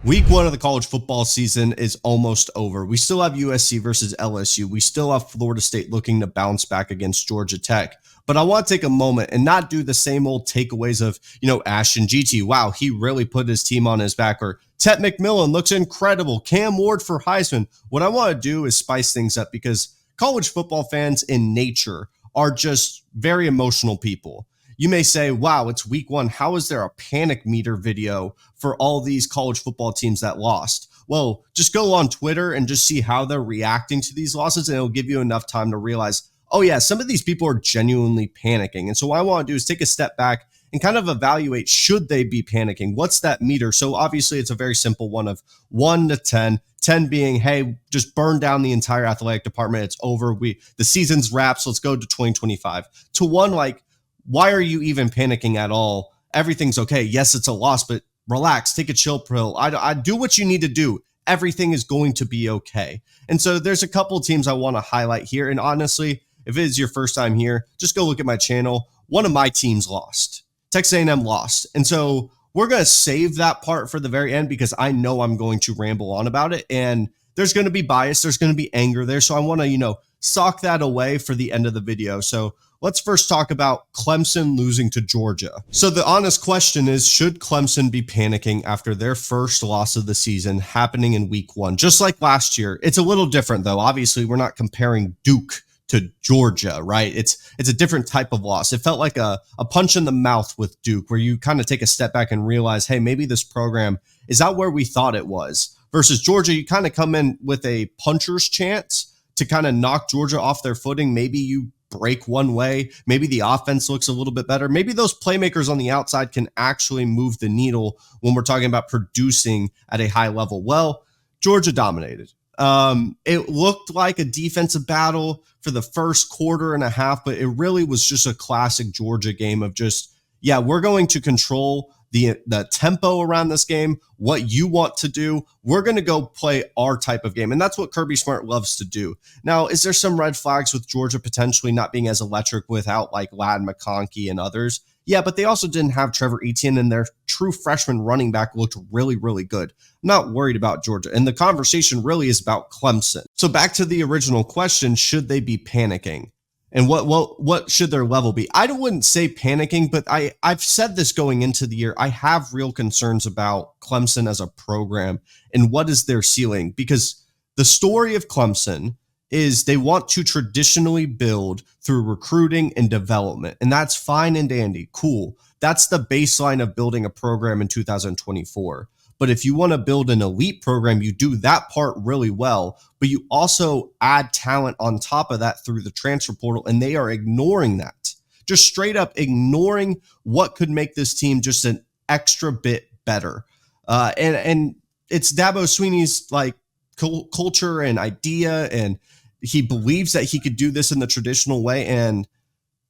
Week one of the college football season is almost over. We still have USC versus LSU. We still have Florida State looking to bounce back against Georgia Tech. But I want to take a moment and not do the same old takeaways of, Ashton GT. Wow, he really put his team on his back. Or Tet McMillan looks incredible. Cam Ward for Heisman. What I want to do is spice things up because college football fans in nature are just very emotional people. You may say, wow, it's week one. How is there a panic meter video for all these college football teams that lost? Well, just go on Twitter and just see how they're reacting to these losses, and it'll give you enough time to realize, oh yeah, some of these people are genuinely panicking. And so what I want to do is take a step back and kind of evaluate, should they be panicking? What's that meter? So obviously it's a very simple one of 1 to 10. 10 being, hey, just burn down the entire athletic department. It's over. The season's wraps. Let's go to 2025. To 1, like, why are you even panicking at all? Everything's okay. Yes, it's a loss, but relax, take a chill pill. I do what you need to do. Everything is going to be okay. And so there's a couple teams I want to highlight here. And honestly, if it is your first time here, just go look at my channel. One of my teams lost. Texas A&M lost. And so we're going to save that part for the very end because I know I'm going to ramble on about it. And there's going to be bias. There's going to be anger there. So I want to, sock that away for the end of the video. So let's first talk about Clemson losing to Georgia. So the honest question is, should Clemson be panicking after their first loss of the season happening in week one? Just like last year. It's a little different though. Obviously, we're not comparing Duke to Georgia, right? It's a different type of loss. It felt like a punch in the mouth with Duke, where you kind of take a step back and realize, hey, maybe this program is not where we thought it was. Versus Georgia, you kind of come in with a puncher's chance to kind of knock Georgia off their footing. Maybe you break one way. Maybe the offense looks a little bit better. Maybe those playmakers on the outside can actually move the needle when we're talking about producing at a high level. Well, Georgia dominated. It looked like a defensive battle for the first quarter and a half, but it really was just a classic Georgia game of just, yeah, we're going to control the tempo around this game, what you want to do. We're going to go play our type of game. And that's what Kirby Smart loves to do. Now, is there some red flags with Georgia potentially not being as electric without like Ladd McConkey and others? Yeah, but they also didn't have Trevor Etienne, and their true freshman running back looked really, really good. I'm not worried about Georgia. And the conversation really is about Clemson. So back to the original question, should they be panicking? And what should their level be? I wouldn't say panicking, but I've said this going into the year. I have real concerns about Clemson as a program and what is their ceiling, because the story of Clemson is they want to traditionally build through recruiting and development. And that's fine and dandy. Cool. That's the baseline of building a program in 2024. But if you want to build an elite program, you do that part really well, but you also add talent on top of that through the transfer portal, and they are ignoring that. Just straight up ignoring what could make this team just an extra bit better. And it's Dabo Swinney's like culture and idea, and he believes that he could do this in the traditional way. And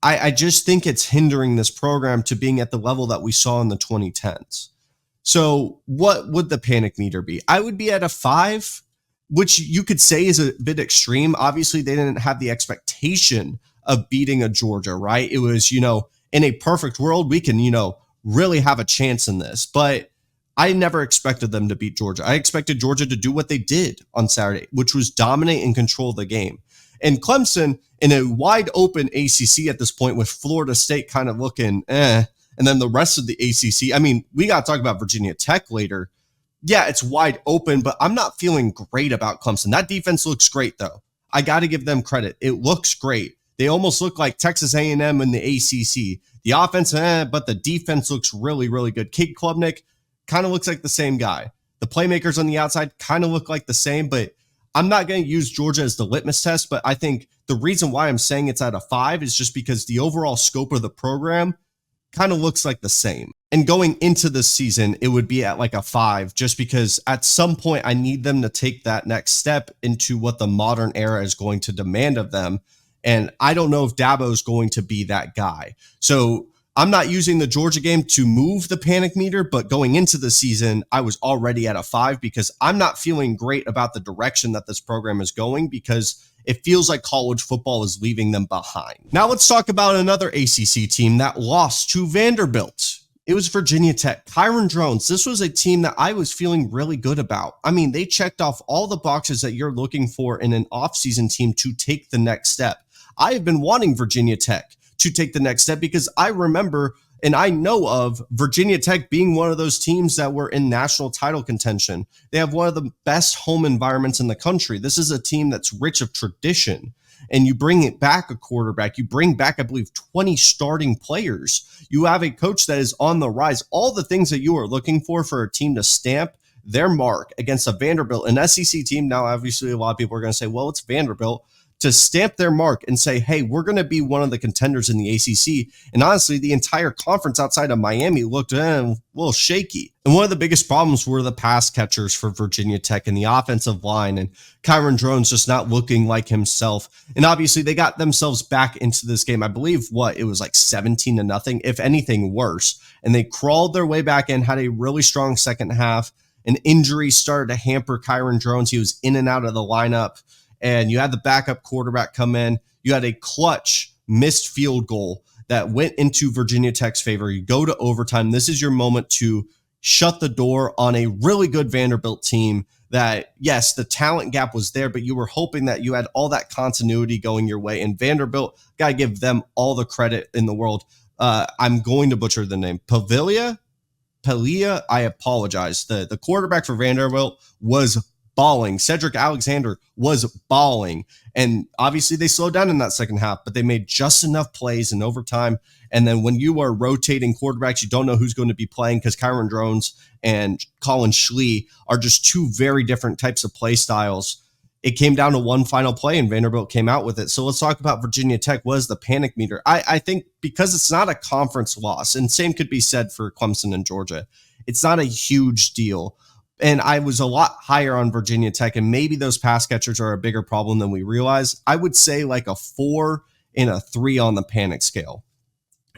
I just think it's hindering this program to being at the level that we saw in the 2010s. So what would the panic meter be? I would be at a 5, which you could say is a bit extreme. Obviously, they didn't have the expectation of beating a Georgia, right? It was, in a perfect world, we can, really have a chance in this. But I never expected them to beat Georgia. I expected Georgia to do what they did on Saturday, which was dominate and control the game. And Clemson, in a wide open ACC at this point, with Florida State kind of looking, and then the rest of the ACC, I mean, we got to talk about Virginia Tech later. Yeah, it's wide open, but I'm not feeling great about Clemson. That defense looks great, though. I got to give them credit. It looks great. They almost look like Texas A&M in the ACC. The offense, but the defense looks really, really good. Cade Klubnik kind of looks like the same guy. The playmakers on the outside kind of look like the same, but I'm not going to use Georgia as the litmus test, but I think the reason why I'm saying it's at a 5 is just because the overall scope of the program kind of looks like the same. And going into this season, it would be at like a 5, just because at some point I need them to take that next step into what the modern era is going to demand of them. And I don't know if Dabo is going to be that guy. So I'm not using the Georgia game to move the panic meter, but going into the season, I was already at a 5 because I'm not feeling great about the direction that this program is going, because it feels like college football is leaving them behind. Now let's talk about another ACC team that lost to Vanderbilt. It was Virginia Tech. Kyron Drones. This was a team that I was feeling really good about. I mean, they checked off all the boxes that you're looking for in an offseason team to take the next step. I have been wanting Virginia Tech to take the next step because I remember and I know of Virginia Tech being one of those teams that were in national title contention. They have one of the best home environments in the country. This is a team that's rich of tradition. And you bring it back a quarterback. You bring back, I believe, 20 starting players. You have a coach that is on the rise. All the things that you are looking for a team to stamp their mark against a Vanderbilt, an SEC team. Now, obviously, a lot of people are going to say, well, it's Vanderbilt. To stamp their mark and say, hey, we're going to be one of the contenders in the ACC. And honestly, the entire conference outside of Miami looked a little shaky. And one of the biggest problems were the pass catchers for Virginia Tech and the offensive line, and Kyron Drones just not looking like himself. And obviously, they got themselves back into this game. I believe it was like 17-0, if anything worse. And they crawled their way back in, had a really strong second half. An injury started to hamper Kyron Drones. He was in and out of the lineup. And you had the backup quarterback come in. You had a clutch missed field goal that went into Virginia Tech's favor. You go to overtime. This is your moment to shut the door on a really good Vanderbilt team that, yes, the talent gap was there, but you were hoping that you had all that continuity going your way. And Vanderbilt, got to give them all the credit in the world. I'm going to butcher the name. Pelia, I apologize. The quarterback for Vanderbilt was balling. Cedric Alexander was balling. And obviously they slowed down in that second half, but they made just enough plays in overtime. And then when you are rotating quarterbacks, you don't know who's going to be playing because Kyron Drones and Colin Schlee are just two very different types of play styles. It came down to one final play and Vanderbilt came out with it. So let's talk about Virginia Tech. What is the panic meter? I think because it's not a conference loss, and same could be said for Clemson and Georgia, it's not a huge deal. And I was a lot higher on Virginia Tech, and maybe those pass catchers are a bigger problem than we realize. I would say like a 4 and a 3 on the panic scale.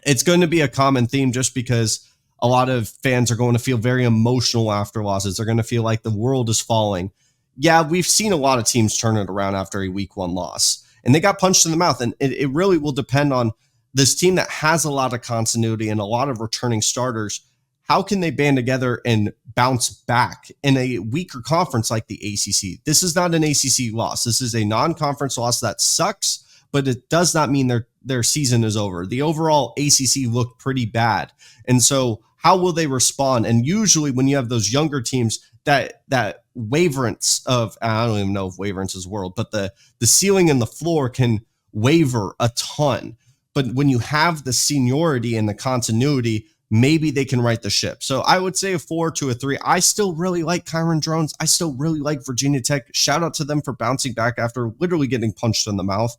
It's going to be a common theme just because a lot of fans are going to feel very emotional after losses. They're going to feel like the world is falling. Yeah, we've seen a lot of teams turn it around after a week 1 loss, and they got punched in the mouth. And it really will depend on this team that has a lot of continuity and a lot of returning starters. How can they band together and bounce back in a weaker conference like the ACC? This is not an ACC loss. This is a non-conference loss that sucks, but it does not mean their season is over. The overall ACC looked pretty bad. And so how will they respond? And usually when you have those younger teams, that waverance of, I don't even know if waverance is a word, but the ceiling and the floor can waver a ton. But when you have the seniority and the continuity, maybe they can right the ship. So I would say a 4 to a 3. I still really like Kyron Drones. I still really like Virginia Tech. Shout out to them for bouncing back after literally getting punched in the mouth.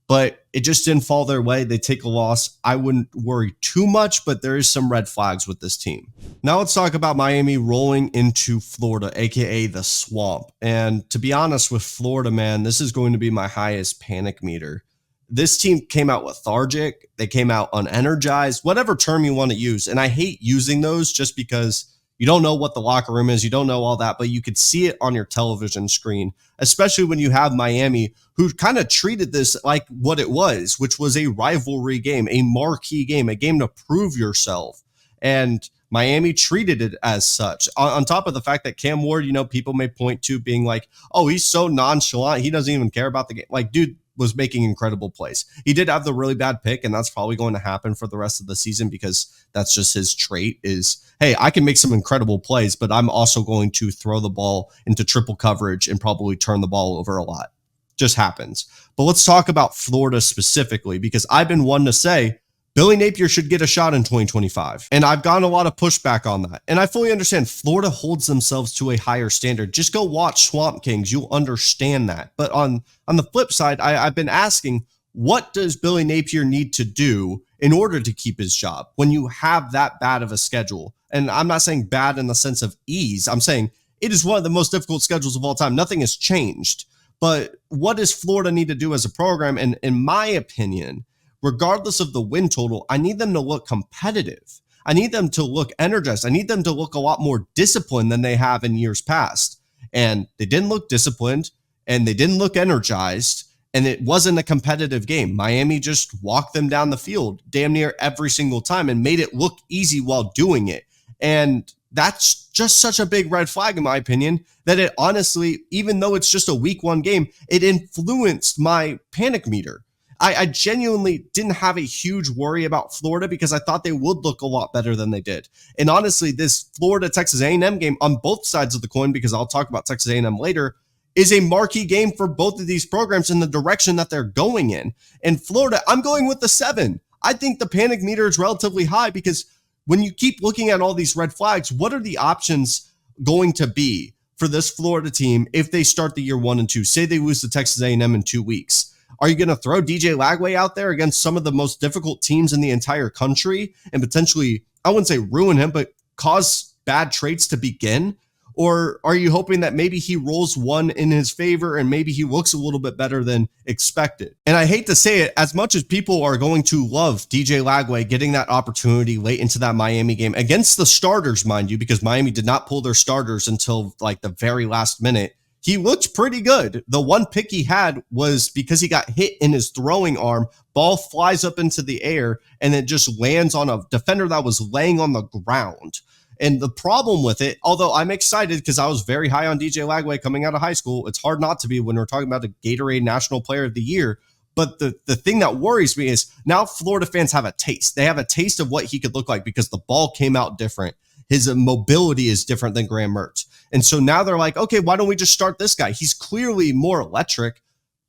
But it just didn't fall their way. They take a loss. I wouldn't worry too much, but there is some red flags with this team. Now let's talk about Miami rolling into Florida, aka the Swamp. And to be honest with Florida, man, this is going to be my highest panic meter. This team came out lethargic. They came out unenergized, whatever term you want to use. And I hate using those just because you don't know what the locker room is. You don't know all that, but you could see it on your television screen, especially when you have Miami, who kind of treated this like what it was, which was a rivalry game, a marquee game, a game to prove yourself. And Miami treated it as such. On top of the fact that Cam Ward, people may point to being like, oh, he's so nonchalant. He doesn't even care about the game. Like, dude, was making incredible plays. He did have the really bad pick, and that's probably going to happen for the rest of the season because that's just his trait is, hey, I can make some incredible plays, but I'm also going to throw the ball into triple coverage and probably turn the ball over a lot. Just happens. But let's talk about Florida specifically because I've been one to say Billy Napier should get a shot in 2025. And I've gotten a lot of pushback on that. And I fully understand Florida holds themselves to a higher standard. Just go watch Swamp Kings. You'll understand that. But on the flip side, I've been asking, what does Billy Napier need to do in order to keep his job when you have that bad of a schedule? And I'm not saying bad in the sense of ease. I'm saying it is one of the most difficult schedules of all time. Nothing has changed. But what does Florida need to do as a program? And in my opinion, regardless of the win total, I need them to look competitive. I need them to look energized. I need them to look a lot more disciplined than they have in years past. And they didn't look disciplined and they didn't look energized. And it wasn't a competitive game. Miami just walked them down the field damn near every single time and made it look easy while doing it. And that's just such a big red flag, in my opinion, that it honestly, even though it's just a week 1 game, it influenced my panic meter. I genuinely didn't have a huge worry about Florida because I thought they would look a lot better than they did. And honestly, this Florida-Texas A&M game on both sides of the coin, because I'll talk about Texas A&M later, is a marquee game for both of these programs in the direction that they're going in. And Florida, I'm going with the 7. I think the panic meter is relatively high because when you keep looking at all these red flags, what are the options going to be for this Florida team if they start the year 1 and 2? Say they lose to Texas A&M in 2 weeks. Are you going to throw DJ Lagway out there against some of the most difficult teams in the entire country and potentially, I wouldn't say ruin him, but cause bad traits to begin? Or are you hoping that maybe he rolls one in his favor and maybe he looks a little bit better than expected? And I hate to say it, as much as people are going to love DJ Lagway getting that opportunity late into that Miami game against the starters, mind you, because Miami did not pull their starters until like the very last minute, he looked pretty good. The one pick he had was because he got hit in his throwing arm. Ball flies up into the air and it just lands on a defender that was laying on the ground. And the problem with it, although I'm excited because I was very high on DJ Lagway coming out of high school, it's hard not to be when we're talking about a Gatorade National Player of the Year. But the thing that worries me is now Florida fans have a taste. They have a taste of what he could look like because the ball came out different. His mobility is different than Graham Mertz. And so now they're like, okay, why don't we just start this guy? He's clearly more electric.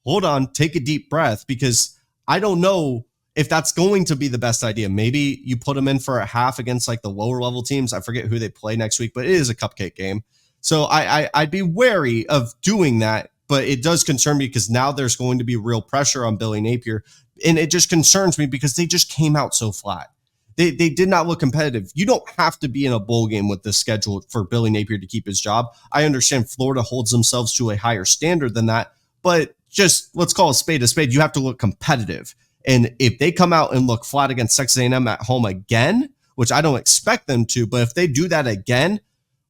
Hold on, take a deep breath, because I don't know if that's going to be the best idea. Maybe you put him in for a half against like the lower level teams. I forget who they play next week, but it is a cupcake game. So I'd be wary of doing that, but it does concern me because now there's going to be real pressure on Billy Napier. And it just concerns me because they just came out so flat. They did not look competitive. You don't have to be in a bowl game with this schedule for Billy Napier to keep his job. I understand Florida holds themselves to a higher standard than that, but just let's call a spade a spade. You have to look competitive. And if they come out and look flat against Texas A&M at home again, which I don't expect them to, but if they do that again,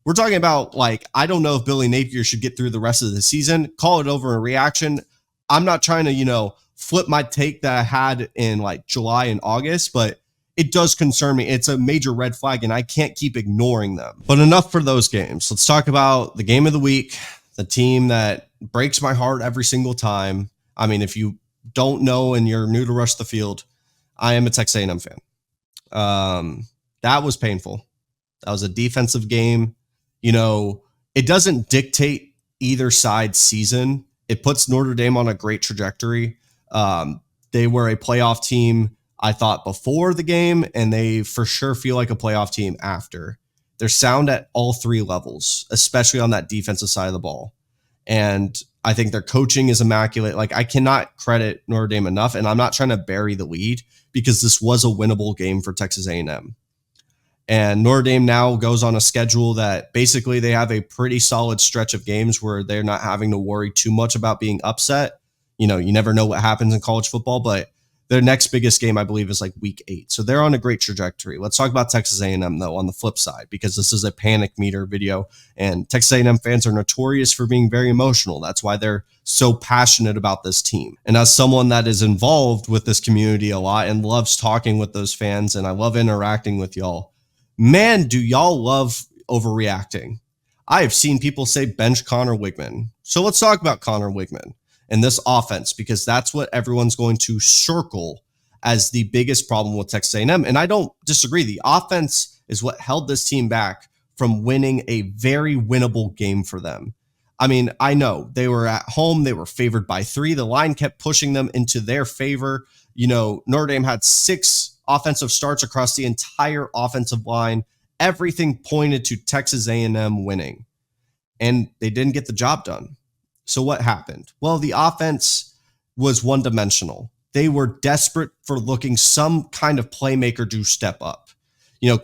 we're talking about like, I don't know if Billy Napier should get through the rest of the season, call it over in reaction. I'm not trying to, flip my take that I had in like July and August, but it does concern me. It's a major red flag and I can't keep ignoring them. But enough for those games. Let's talk about the game of the week, the team that breaks my heart every single time. I mean, if you don't know and you're new to Rush the Field, I am a Texas A&M fan. That was painful. That was a defensive game. It doesn't dictate either side's season. It puts Notre Dame on a great trajectory. They were a playoff team, I thought, before the game, and they for sure feel like a playoff team after. They're sound at all 3 levels, especially on that defensive side of the ball. And I think their coaching is immaculate. Like, I cannot credit Notre Dame enough, and I'm not trying to bury the lead because this was a winnable game for Texas A&M. And Notre Dame now goes on a schedule that basically they have a pretty solid stretch of games where they're not having to worry too much about being upset. You never know what happens in college football, but their next biggest game, I believe, is like week 8. So they're on a great trajectory. Let's talk about Texas A&M, though, on the flip side, because this is a panic meter video, and Texas A&M fans are notorious for being very emotional. That's why they're so passionate about this team. And as someone that is involved with this community a lot and loves talking with those fans, and I love interacting with y'all, man, do y'all love overreacting. I have seen people say bench Connor Wigman. So let's talk about Connor Wigman and this offense, because that's what everyone's going to circle as the biggest problem with Texas A&M. And I don't disagree. The offense is what held this team back from winning a very winnable game for them. I mean, I know they were at home. They were favored by 3. The line kept pushing them into their favor. Notre Dame had 6 offensive starts across the entire offensive line. Everything pointed to Texas A&M winning, and they didn't get the job done. So what happened? Well, the offense was one-dimensional. They were desperate for looking some kind of playmaker to step up.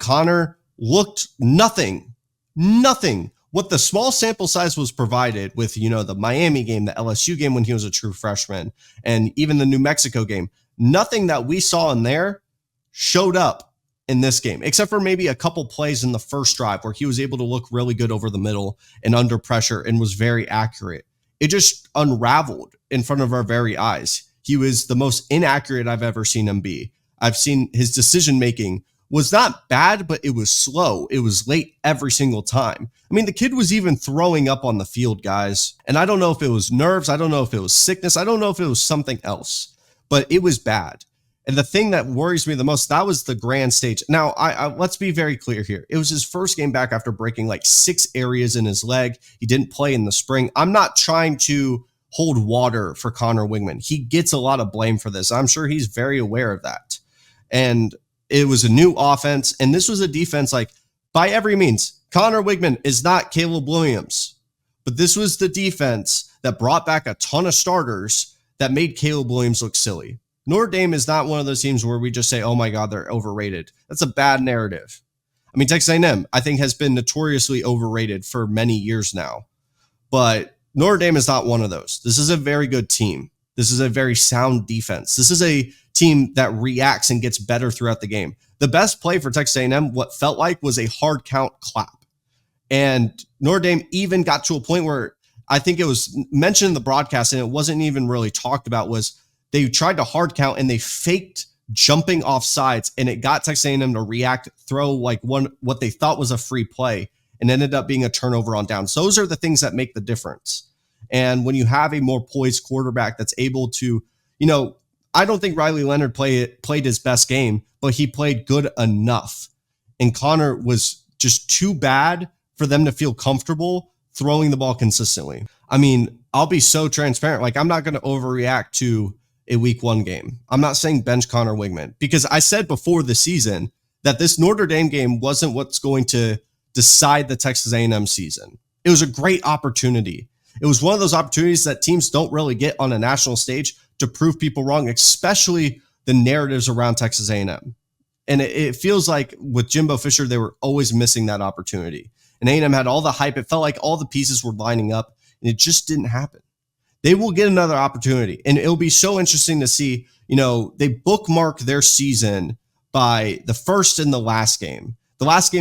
Connor looked nothing. What the small sample size was provided with, the Miami game, the LSU game when he was a true freshman, and even the New Mexico game, nothing that we saw in there showed up in this game, except for maybe a couple plays in the first drive where he was able to look really good over the middle and under pressure and was very accurate. it just unraveled in front of our very eyes. He was the most inaccurate I've ever seen him be. I've seen his decision making was not bad, but it was slow. It was late every single time. I mean, the kid was even throwing up on the field, guys. And I don't know if it was nerves. I don't know if it was sickness. I don't know if it was something else, but it was bad. And the thing that worries me the most, that was the grand stage. Now, let's be very clear here. It was his first game back after breaking like 6 areas in his leg. He didn't play in the spring. I'm not trying to hold water for Connor Wigman. He gets a lot of blame for this. I'm sure he's very aware of that. And it was a new offense, and this was a defense like, by every means, Connor Wigman is not Caleb Williams, but this was the defense that brought back a ton of starters that made Caleb Williams look silly. Notre Dame is not one of those teams where we just say, oh my God, they're overrated. That's a bad narrative. I mean, Texas A&M, I think, has been notoriously overrated for many years now, but Notre Dame is not one of those. This is a very good team. This is a very sound defense. This is a team that reacts and gets better throughout the game. The best play for Texas A&M, what felt like, was a hard count clap. And Notre Dame even got to a point where I think it was mentioned in the broadcast and it wasn't even really talked about, was they tried to hard count and they faked jumping off sides, and it got Texas A&M to react, throw like what they thought was a free play, and ended up being a turnover on downs. Those are the things that make the difference. And when you have a more poised quarterback that's able to, I don't think Riley Leonard played his best game, but he played good enough. And Connor was just too bad for them to feel comfortable throwing the ball consistently. I mean, I'll be so transparent. Like, I'm not going to overreact to a week 1 game. I'm not saying bench Connor Wigman, because I said before the season that this Notre Dame game wasn't what's going to decide the Texas A&M season. It was a great opportunity. It was one of those opportunities that teams don't really get on a national stage to prove people wrong, especially the narratives around Texas A&M. And it feels like with Jimbo Fisher, they were always missing that opportunity. And A&M had all the hype. It felt like all the pieces were lining up, and it just didn't happen. They will get another opportunity, and it'll be so interesting to see, they bookmark their season by the first and the last game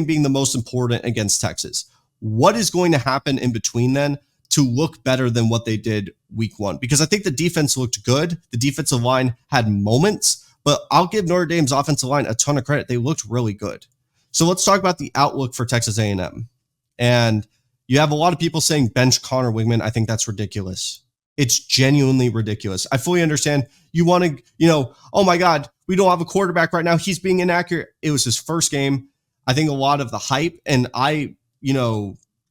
being the most important against Texas. What is going to happen in between then to look better than what they did week 1? Because I think the defense looked good. The defensive line had moments, but I'll give Notre Dame's offensive line a ton of credit. They looked really good. So let's talk about the outlook for Texas A&M. And you have a lot of people saying bench Connor Wigman. I think that's ridiculous. It's genuinely ridiculous. I fully understand you want to, oh my God, we don't have a quarterback right now. He's being inaccurate. It was his first game. I think a lot of the hype, and I,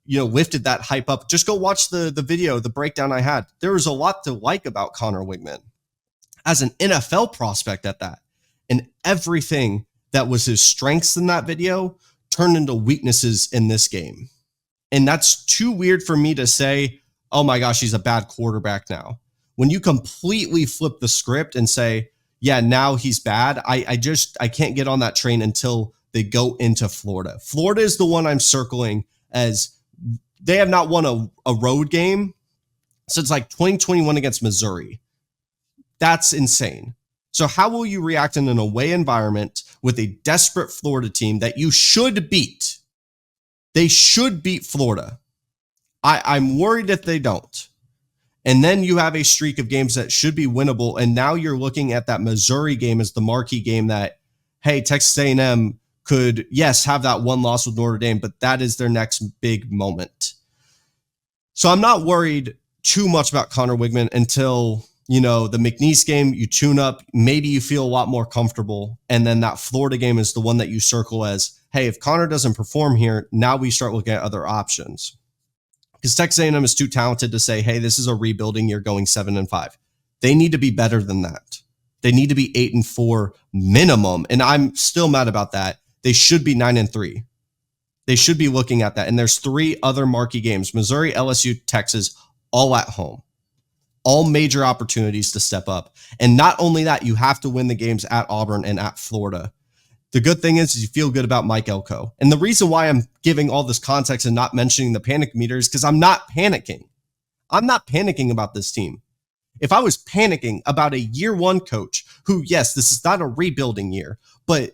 lifted that hype up. Just go watch the video, the breakdown I had. There was a lot to like about Connor Wigman as an NFL prospect at that. And everything that was his strengths in that video turned into weaknesses in this game. And that's too weird for me to say, oh my gosh, he's a bad quarterback now. When you completely flip the script and say, yeah, now he's bad, I can't get on that train until they go into Florida. Florida is the one I'm circling as they have not won a road game since like 2021 against Missouri. That's insane. So how will you react in an away environment with a desperate Florida team that you should beat? They should beat Florida. I'm worried if they don't. And then you have a streak of games that should be winnable. And now you're looking at that Missouri game as the marquee game that, hey, Texas A&M could, yes, have that one loss with Notre Dame, but that is their next big moment. So I'm not worried too much about Connor Wigman until, the McNeese game, you tune up, maybe you feel a lot more comfortable. And then that Florida game is the one that you circle as, hey, if Connor doesn't perform here, now we start looking at other options. Because Texas A&M is too talented to say, hey, this is a rebuilding year going 7-5. They need to be better than that. They need to be 8-4 minimum. And I'm still mad about that. They should be 9-3. They should be looking at that. And there's 3 other marquee games: Missouri, LSU, Texas, all at home. All major opportunities to step up. And not only that, you have to win the games at Auburn and at Florida. The good thing is you feel good about Mike Elko. And the reason why I'm giving all this context and not mentioning the panic meter is because I'm not panicking. I'm not panicking about this team. If I was panicking about a year 1 coach who, yes, this is not a rebuilding year, but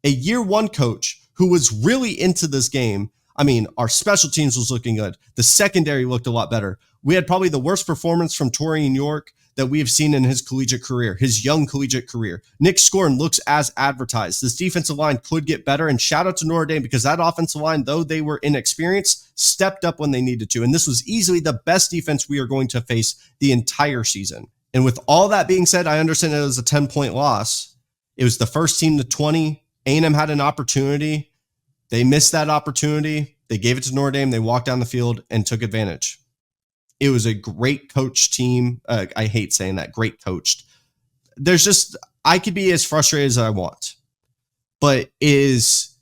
a year 1 coach who was really into this game, I mean, our special teams was looking good. The secondary looked a lot better. We had probably the worst performance from Torian York that we have seen in his collegiate career, his young collegiate career. Nick Scorn looks as advertised. This defensive line could get better, and shout out to Notre Dame because that offensive line, though they were inexperienced, stepped up when they needed to. And this was easily the best defense we are going to face the entire season. And with all that being said, I understand it was a 10-point loss. It was the first team to 20. A&M had an opportunity. They missed that opportunity. They gave it to Notre Dame. They walked down the field and took advantage. It was a great coach team. I hate saying that, great coached. I could be as frustrated as I want, but is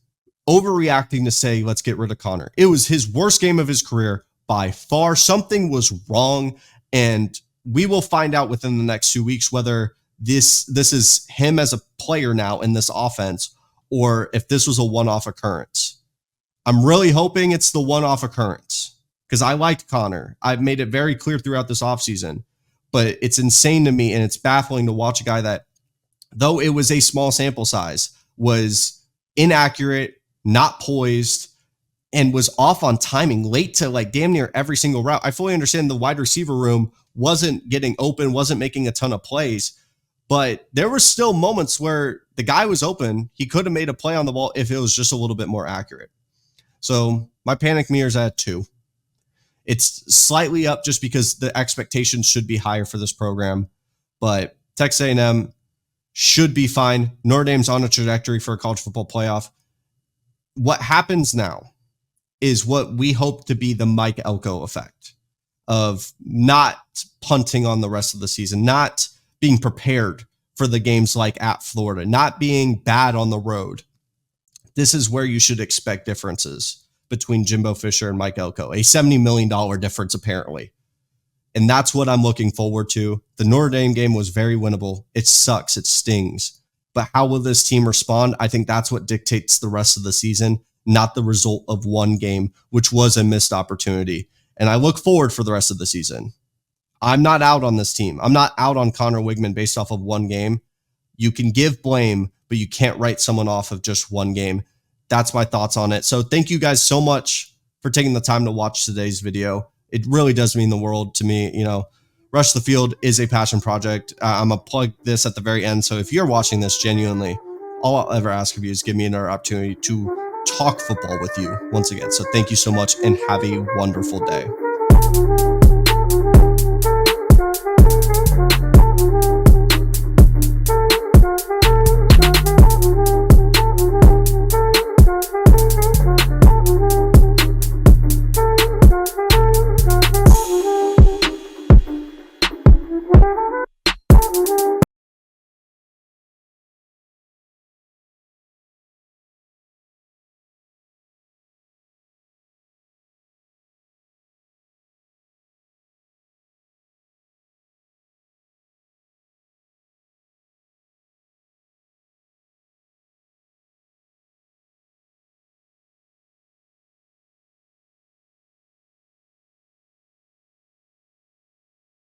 overreacting to say, let's get rid of Connor. It was his worst game of his career by far. Something was wrong, and we will find out within the next 2 weeks whether this is him as a player now in this offense or if this was a one-off occurrence. I'm really hoping it's the one-off occurrence because I liked Connor. I've made it very clear throughout this offseason, but it's insane to me and it's baffling to watch a guy that, though it was a small sample size, was inaccurate, not poised, and was off on timing, late to like damn near every single route. I fully understand the wide receiver room wasn't getting open, wasn't making a ton of plays, but there were still moments where the guy was open. He could have made a play on the ball if it was just a little bit more accurate. So my panic meter's at 2. It's slightly up just because the expectations should be higher for this program, but Texas A&M should be fine. Notre Dame's on a trajectory for a college football playoff. What happens now is what we hope to be the Mike Elko effect of not punting on the rest of the season, not being prepared for the games like at Florida, not being bad on the road. This is where you should expect differences between Jimbo Fisher and Mike Elko, a $70 million difference apparently. And that's what I'm looking forward to. The Notre Dame game was very winnable. It sucks. It stings. But how will this team respond? I think that's what dictates the rest of the season, not the result of one game, which was a missed opportunity. And I look forward for the rest of the season. I'm not out on this team. I'm not out on Connor Wigman based off of one game. You can give blame, but you can't write someone off of just one game. That's my thoughts on it. So thank you guys so much for taking the time to watch today's video. It really does mean the world to me. You know, Rush the Field is a passion project. I'm going to plug this at the very end. So if you're watching this genuinely, all I'll ever ask of you is give me another opportunity to talk football with you once again. So thank you so much and have a wonderful day.